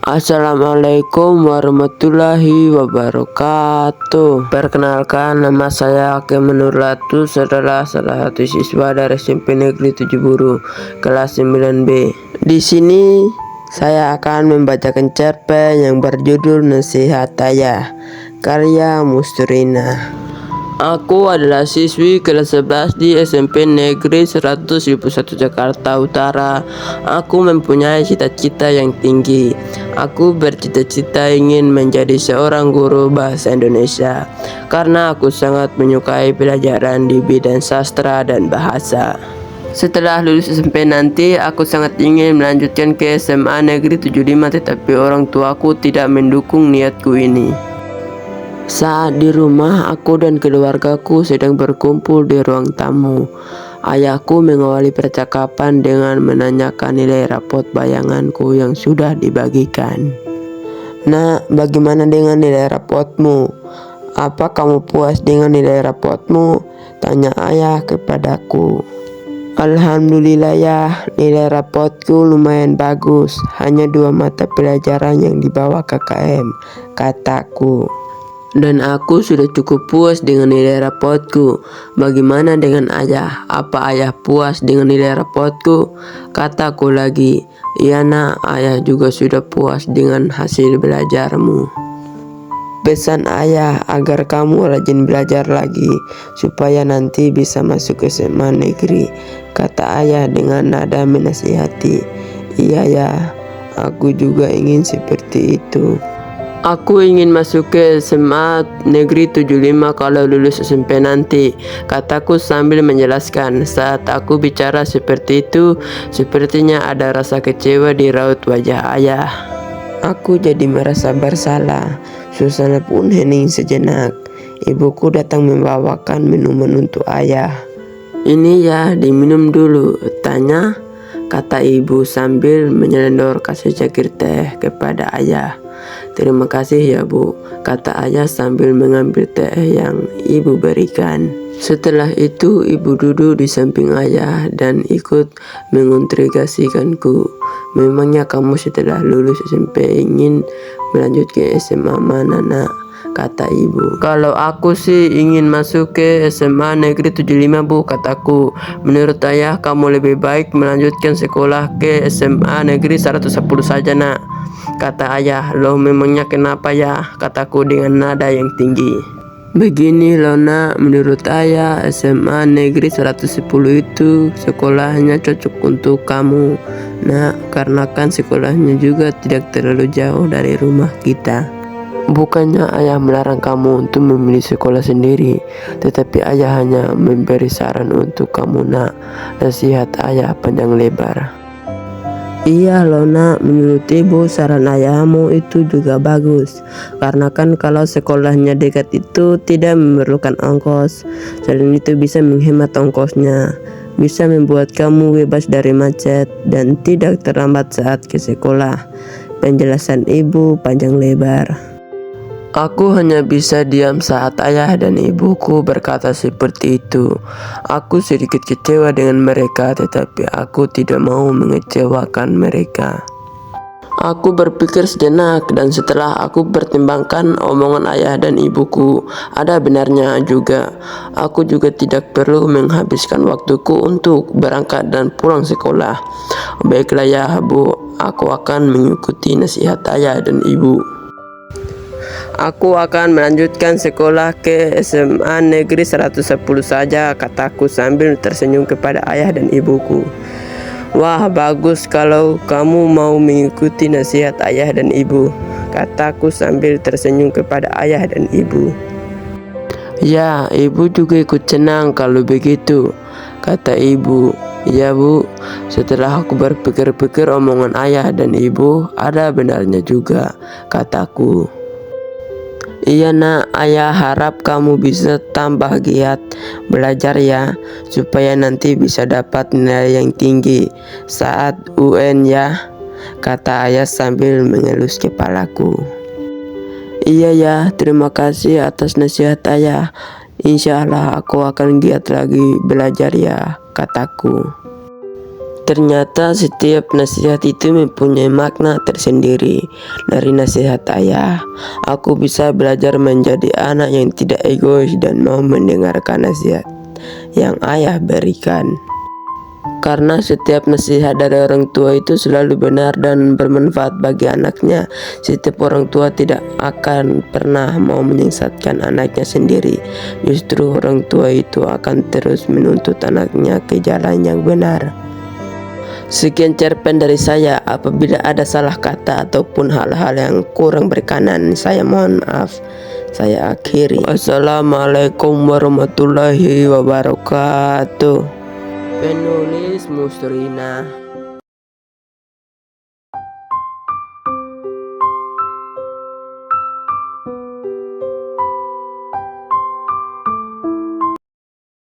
Assalamualaikum warahmatullahi wabarakatuh. Perkenalkan, nama saya Kemenur Latus, adalah salah satu siswa dari SMP Negeri 7 Buru kelas 9B. Di sini saya akan membacakan cerpen yang berjudul Nasihat Ayah, karya Musturina. Aku adalah siswi kelas 11 di SMP Negeri 100 1 Jakarta Utara. Aku mempunyai cita-cita yang tinggi. Aku bercita-cita ingin menjadi seorang guru bahasa Indonesia karena aku sangat menyukai pelajaran di bidang sastra dan bahasa. Setelah lulus SMP nanti, aku sangat ingin melanjutkan ke SMA Negeri 75, tetapi orang tuaku tidak mendukung niatku ini. Saat di rumah, aku dan keluargaku sedang berkumpul di ruang tamu. Ayahku mengawali percakapan dengan menanyakan nilai rapot bayanganku yang sudah dibagikan. "Nak, bagaimana dengan nilai rapotmu? Apa kamu puas dengan nilai rapotmu?" tanya ayah kepadaku. "Alhamdulillah ya, nilai rapotku lumayan bagus. Hanya 2 mata pelajaran yang di bawah KKM," kataku. "Dan aku sudah cukup puas dengan nilai rapotku. Bagaimana dengan ayah? Apa ayah puas dengan nilai rapotku?" kataku lagi. "Iya nak, ayah juga sudah puas dengan hasil belajarmu. Pesan ayah agar kamu rajin belajar lagi supaya nanti bisa masuk ke SMA negeri," kata ayah dengan nada menasihati. "Iya ya, aku juga ingin seperti itu. Aku ingin masuk ke SMA Negeri 75 kalau lulus SMP nanti," kataku sambil menjelaskan. Saat aku bicara seperti itu, sepertinya ada rasa kecewa di raut wajah ayah. Aku jadi merasa bersalah. Suasana pun hening sejenak. Ibuku datang membawakan minuman untuk ayah. "Ini ya, diminum dulu," kata ibu sambil menyelendorkan secangkir teh kepada ayah. "Terima kasih ya Bu," kata ayah sambil mengambil teh yang ibu berikan. Setelah itu ibu duduk di samping ayah dan ikut menginterogasikanku. "Memangnya kamu setelah lulus SMP ingin melanjut ke SMA mana nak?" kata ibu. "Kalau aku sih ingin masuk ke SMA Negeri 75 Bu," kataku. "Menurut ayah kamu lebih baik melanjutkan sekolah ke SMA Negeri 110 saja nak," kata ayah. "Loh, memangnya kenapa ya?" kataku dengan nada yang tinggi. "Begini loh nak, menurut ayah SMA Negeri 110 itu sekolahnya cocok untuk kamu nak, karena kan sekolahnya juga tidak terlalu jauh dari rumah kita. Bukannya ayah melarang kamu untuk memilih sekolah sendiri, tetapi ayah hanya memberi saran untuk kamu nak," nasihat ayah panjang lebar. "Iya loh nak, menurut ibu saran ayahmu itu juga bagus. Karena kan kalau sekolahnya dekat itu tidak memerlukan ongkos. Selain itu bisa menghemat ongkosnya. Bisa membuat kamu bebas dari macet dan tidak terlambat saat ke sekolah," penjelasan ibu panjang lebar. Aku hanya bisa diam saat ayah dan ibuku berkata seperti itu. Aku sedikit kecewa dengan mereka, tetapi aku tidak mau mengecewakan mereka. Aku berpikir sejenak, dan setelah aku pertimbangkan omongan ayah dan ibuku, ada benarnya juga. Aku juga tidak perlu menghabiskan waktuku untuk berangkat dan pulang sekolah. "Baiklah ya Bu, aku akan mengikuti nasihat ayah dan ibu. Aku akan melanjutkan sekolah ke SMA Negeri 110 saja," kataku sambil tersenyum kepada ayah dan ibuku. "Wah, bagus kalau kamu mau mengikuti nasihat ayah dan ibu," kataku sambil tersenyum kepada ayah dan ibu. "Ya, ibu juga ikut senang kalau begitu," kata ibu. "Ya Bu, setelah aku berpikir-pikir omongan ayah dan ibu ada benarnya juga," kataku. "Iya nak, ayah harap kamu bisa tambah giat belajar ya, supaya nanti bisa dapat nilai yang tinggi saat UN ya," kata ayah sambil mengelus kepalaku. "Iya ya, terima kasih atas nasihat ayah. Insya Allah aku akan giat lagi belajar ya," kataku. Ternyata setiap nasihat itu mempunyai makna tersendiri. Dari nasihat ayah, aku bisa belajar menjadi anak yang tidak egois dan mau mendengarkan nasihat yang ayah berikan. Karena setiap nasihat dari orang tua itu selalu benar dan bermanfaat bagi anaknya. Setiap orang tua tidak akan pernah mau menyesatkan anaknya sendiri. Justru orang tua itu akan terus menuntut anaknya ke jalan yang benar. Sekian cerpen dari saya. Apabila ada salah kata ataupun hal-hal yang kurang berkenan, saya mohon maaf. Saya akhiri. Wassalamualaikum warahmatullahi wabarakatuh. Penulis Musrina.